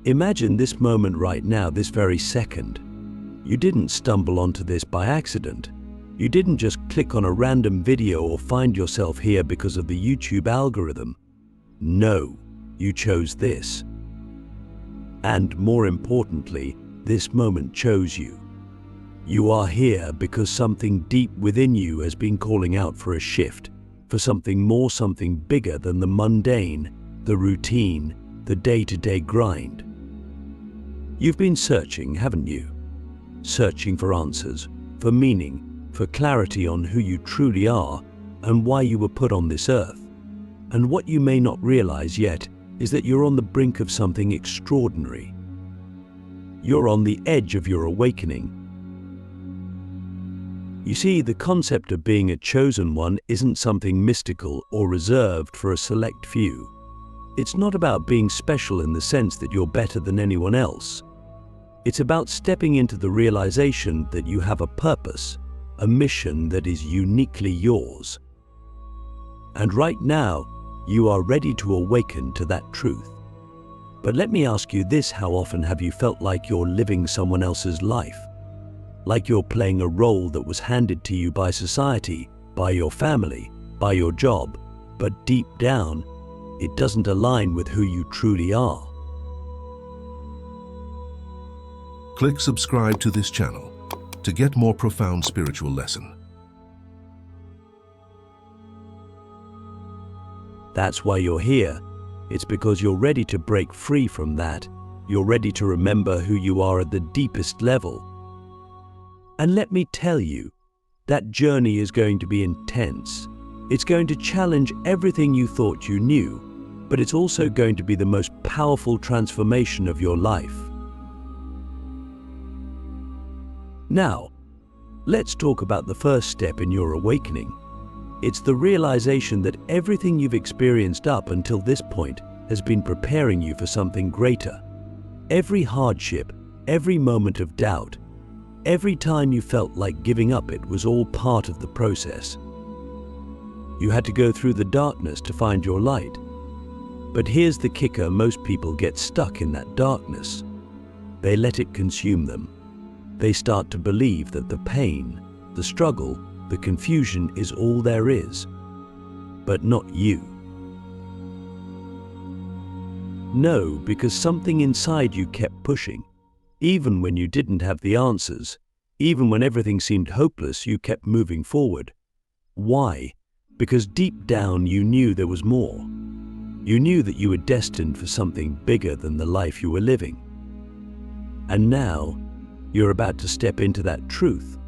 Imagine this moment right now, this very second. You didn't stumble onto this by accident. You didn't just click on a random video or find yourself here because of the YouTube algorithm. No, you chose this. And more importantly, this moment chose you. You are here because something deep within you has been calling out for a shift, for something more, something bigger than the mundane, the routine, the day-to-day grind. You've been searching, haven't you? Searching for answers, for meaning, for clarity on who you truly are and why you were put on this earth. And what you may not realize yet is that you're on the brink of something extraordinary. You're on the edge of your awakening. You see, the concept of being a chosen one isn't something mystical or reserved for a select few. It's not about being special in the sense that you're better than anyone else. It's about stepping into the realization that you have a purpose, a mission that is uniquely yours. And right now, you are ready to awaken to that truth. But let me ask you this: how often have you felt like you're living someone else's life? Like you're playing a role that was handed to you by society, by your family, by your job, but deep down, it doesn't align with who you truly are. Click subscribe to this channel to get more profound spiritual lesson. That's why you're here. It's because you're ready to break free from that. You're ready to remember who you are at the deepest level. And let me tell you, that journey is going to be intense. It's going to challenge everything you thought you knew, but it's also going to be the most powerful transformation of your life. Now, let's talk about the first step in your awakening. It's the realization that everything you've experienced up until this point has been preparing you for something greater. Every hardship, every moment of doubt, every time you felt like giving up, it was all part of the process. You had to go through the darkness to find your light. But here's the kicker: most people get stuck in that darkness. They let it consume them. They start to believe that the pain, the struggle, the confusion is all there is. But not you. No, because something inside you kept pushing. Even when you didn't have the answers, even when everything seemed hopeless, you kept moving forward. Why? Because deep down you knew there was more. You knew that you were destined for something bigger than the life you were living. And now, you're about to step into that truth.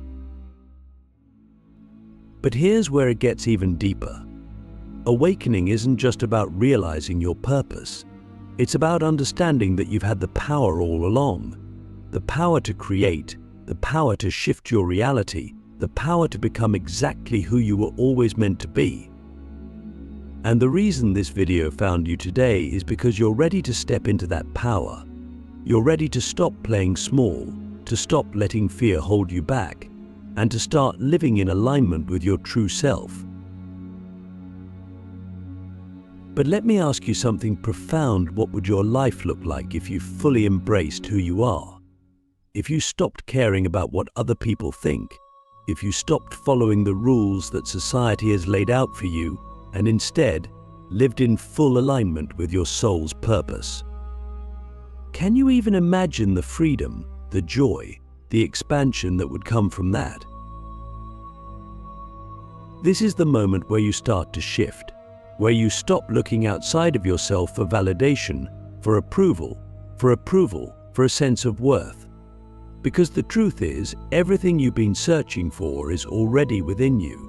But here's where it gets even deeper. Awakening isn't just about realizing your purpose. It's about understanding that you've had the power all along. The power to create, the power to shift your reality, the power to become exactly who you were always meant to be. And the reason this video found you today is because you're ready to step into that power. You're ready to stop playing small, to stop letting fear hold you back, and to start living in alignment with your true self. But let me ask you something profound. What would your life look like if you fully embraced who you are? If you stopped caring about what other people think, if you stopped following the rules that society has laid out for you, and instead lived in full alignment with your soul's purpose? Can you even imagine the freedom, the joy, the expansion that would come from that? This is the moment where you start to shift, where you stop looking outside of yourself for validation, for approval, for a sense of worth. Because the truth is, everything you've been searching for is already within you.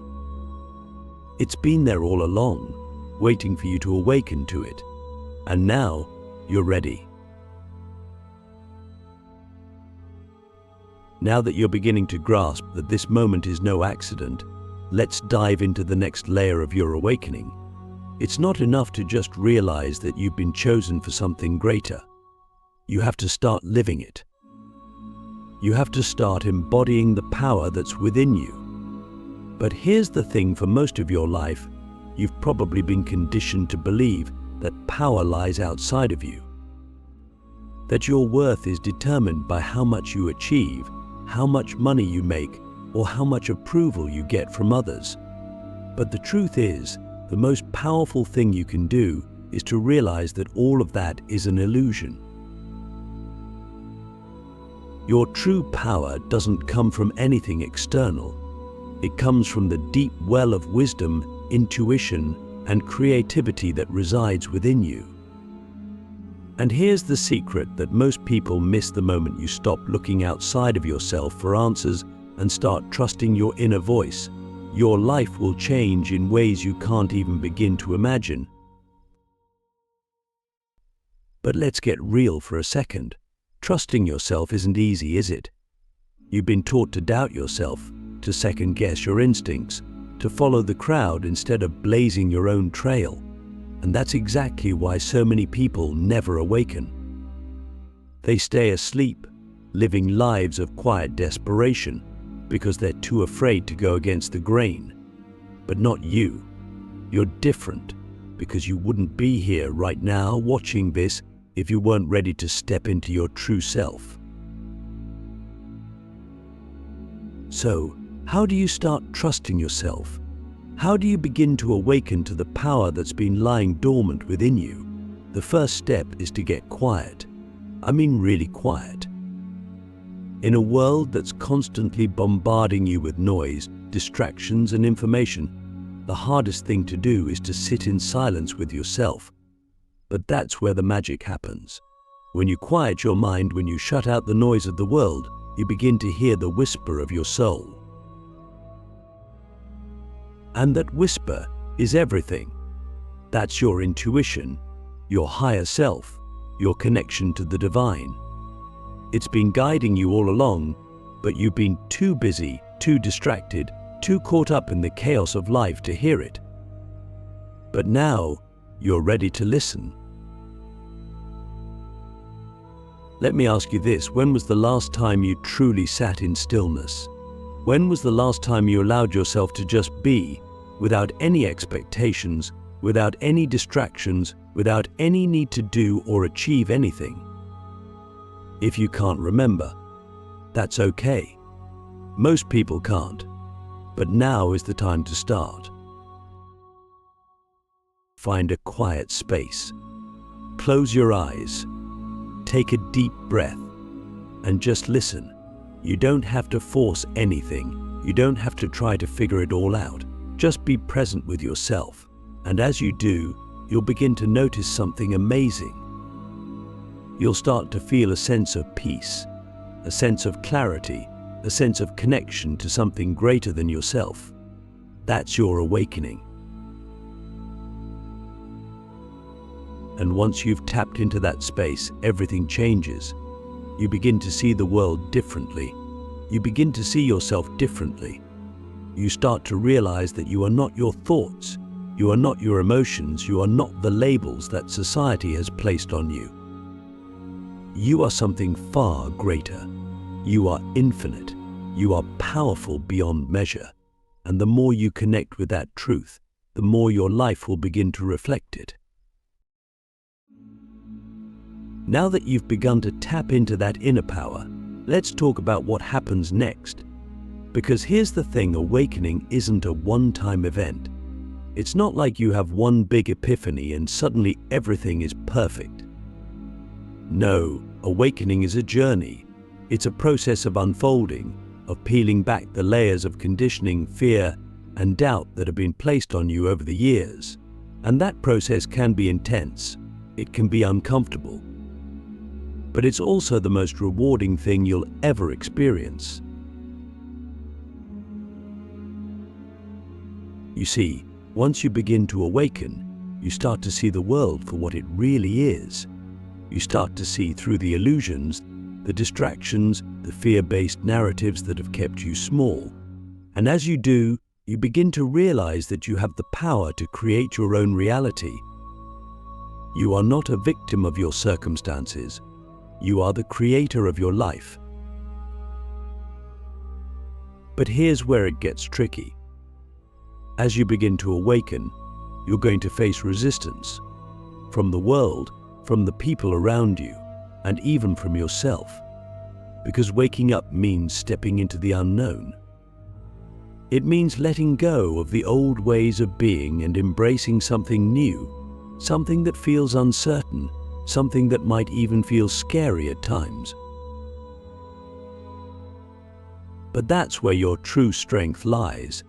It's been there all along, waiting for you to awaken to it. And now, you're ready. Now that you're beginning to grasp that this moment is no accident, let's dive into the next layer of your awakening. It's not enough to just realize that you've been chosen for something greater. You have to start living it. You have to start embodying the power that's within you. But here's the thing: for most of your life, you've probably been conditioned to believe that power lies outside of you. that your worth is determined by how much you achieve, how much money you make, or how much approval you get from others. But the truth is, the most powerful thing you can do is to realize that all of that is an illusion. Your true power doesn't come from anything external. It comes from the deep well of wisdom, intuition, and creativity that resides within you. And here's the secret that most people miss the moment you stop looking outside of yourself for answers and start trusting your inner voice. Your life will change in ways you can't even begin to imagine. But let's get real for a second. Trusting yourself isn't easy, is it? You've been taught to doubt yourself, to second-guess your instincts, to follow the crowd instead of blazing your own trail. And that's exactly why so many people never awaken. They stay asleep, living lives of quiet desperation, because they're too afraid to go against the grain. But not you. You're different, because you wouldn't be here right now watching this if you weren't ready to step into your true self. So, how do you start trusting yourself? How do you begin to awaken to the power that's been lying dormant within you? The first step is to get quiet. I mean really quiet. In a world that's constantly bombarding you with noise, distractions, and information, the hardest thing to do is to sit in silence with yourself. But that's where the magic happens. When you quiet your mind, when you shut out the noise of the world, you begin to hear the whisper of your soul. And that whisper is everything. That's your intuition, your higher self, your connection to the divine. It's been guiding you all along, but you've been too busy, too distracted, too caught up in the chaos of life to hear it. But now, you're ready to listen. Let me ask you this: when was the last time you truly sat in stillness? When was the last time you allowed yourself to just be, without any expectations, without any distractions, without any need to do or achieve anything? If you can't remember, that's okay. Most people can't. But now is the time to start. Find a quiet space. Close your eyes. Take a deep breath and just listen. You don't have to force anything. You don't have to try to figure it all out. Just be present with yourself. And as you do, you'll begin to notice something amazing. You'll start to feel a sense of peace, a sense of clarity, a sense of connection to something greater than yourself. That's your awakening. And once you've tapped into that space, everything changes. You begin to see the world differently. You begin to see yourself differently. You start to realize that you are not your thoughts. You are not your emotions. You are not the labels that society has placed on you. You are something far greater. You are infinite. You are powerful beyond measure. And the more you connect with that truth, the more your life will begin to reflect it. Now that you've begun to tap into that inner power, let's talk about what happens next. Because here's the thing: awakening isn't a one-time event. It's not like you have one big epiphany and suddenly everything is perfect. No, awakening is a journey. It's a process of unfolding, of peeling back the layers of conditioning, fear, and doubt that have been placed on you over the years. And that process can be intense. It can be uncomfortable. But it's also the most rewarding thing you'll ever experience. You see, once you begin to awaken, you start to see the world for what it really is. You start to see through the illusions, the distractions, the fear-based narratives that have kept you small. And as you do, you begin to realize that you have the power to create your own reality. You are not a victim of your circumstances. You are the creator of your life. But here's where it gets tricky. As you begin to awaken, you're going to face resistance from the world, from the people around you, and even from yourself. Because waking up means stepping into the unknown. It means letting go of the old ways of being and embracing something new, something that feels uncertain, something that might even feel scary at times. But that's where your true strength lies,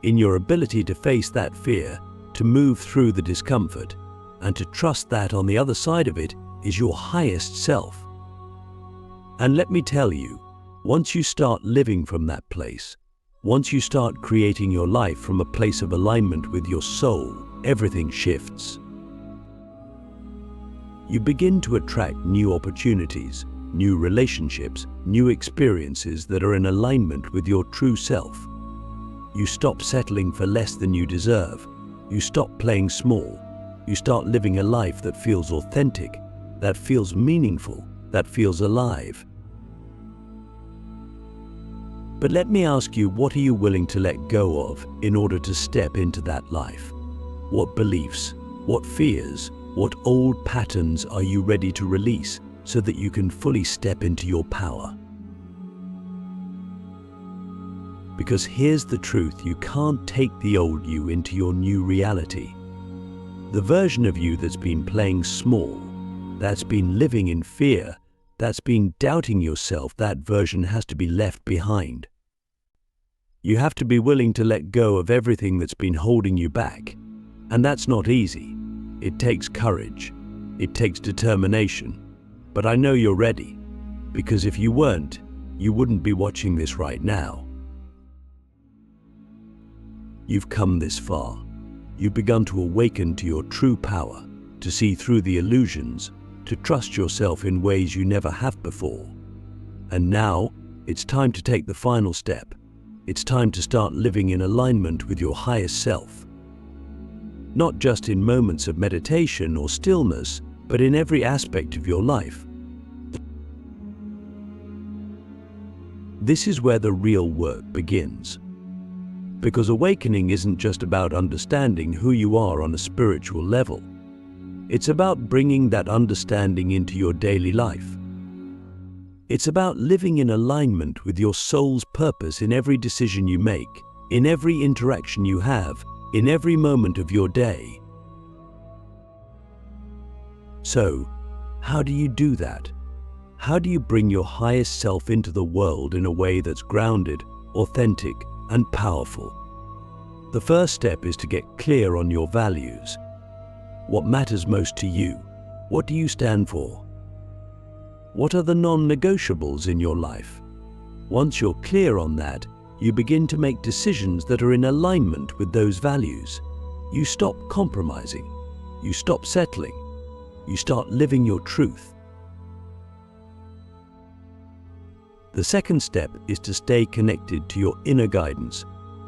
in your ability to face that fear, to move through the discomfort, and to trust that on the other side of it is your highest self. And let me tell you, once you start living from that place, once you start creating your life from a place of alignment with your soul, everything shifts. You begin to attract new opportunities, new relationships, new experiences that are in alignment with your true self. You stop settling for less than you deserve. You stop playing small. You start living a life that feels authentic, that feels meaningful, that feels alive. But let me ask you, what are you willing to let go of in order to step into that life? What beliefs, what fears, what old patterns are you ready to release so that you can fully step into your power? Because here's the truth, you can't take the old you into your new reality. The version of you that's been playing small, that's been living in fear, that's been doubting yourself, that version has to be left behind. You have to be willing to let go of everything that's been holding you back. And that's not easy. It takes courage. It takes determination. But I know you're ready, because if you weren't, you wouldn't be watching this right now. You've come this far. You've begun to awaken to your true power, to see through the illusions, to trust yourself in ways you never have before. And now, it's time to take the final step. It's time to start living in alignment with your highest self. Not just in moments of meditation or stillness, but in every aspect of your life. This is where the real work begins. Because awakening isn't just about understanding who you are on a spiritual level. It's about bringing that understanding into your daily life. It's about living in alignment with your soul's purpose in every decision you make, in every interaction you have, in every moment of your day. So, how do you do that? How do you bring your highest self into the world in a way that's grounded, authentic, and powerful? The first step is to get clear on your values. What matters most to you? What do you stand for? What are the non-negotiables in your life? Once you're clear on that, you begin to make decisions that are in alignment with those values. You stop compromising. You stop settling. You start living your truth. The second step is to stay connected to your inner guidance.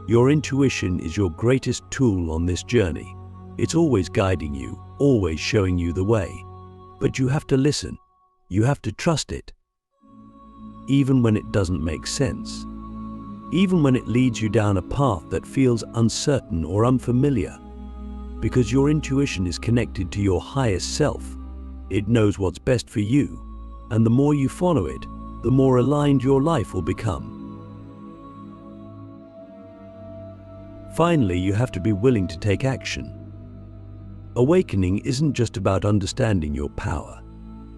Your intuition is your greatest tool on this journey. It's always guiding you, always showing you the way. But you have to listen. You have to trust it. Even when it doesn't make sense. Even when it leads you down a path that feels uncertain or unfamiliar. Because your intuition is connected to your highest self. It knows what's best for you. And the more you follow it, the more aligned your life will become. Finally, you have to be willing to take action. Awakening isn't just about understanding your power.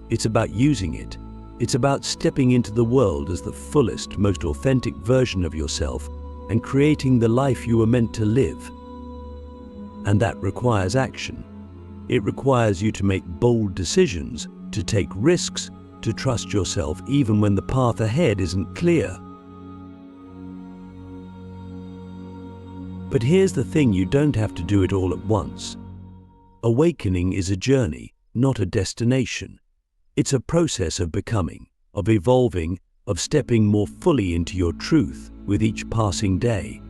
It's about using it. It's about stepping into the world as the fullest, most authentic version of yourself and creating the life you were meant to live. And that requires action. It requires you to make bold decisions, to take risks, to trust yourself even when the path ahead isn't clear. But here's the thing, you don't have to do it all at once. Awakening is a journey, not a destination. It's a process of becoming, of evolving, of stepping more fully into your truth with each passing day.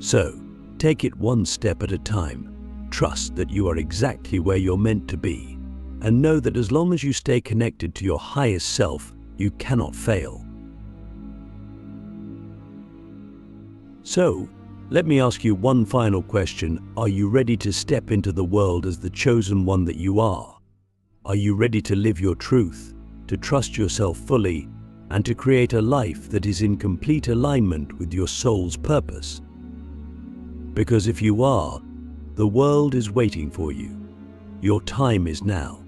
So, take it one step at a time. Trust that you are exactly where you're meant to be, and know that as long as you stay connected to your highest self, you cannot fail. So, let me ask you one final question. Are you ready to step into the world as the chosen one that you are? Are you ready to live your truth, to trust yourself fully, and to create a life that is in complete alignment with your soul's purpose? Because if you are, the world is waiting for you. Your time is now.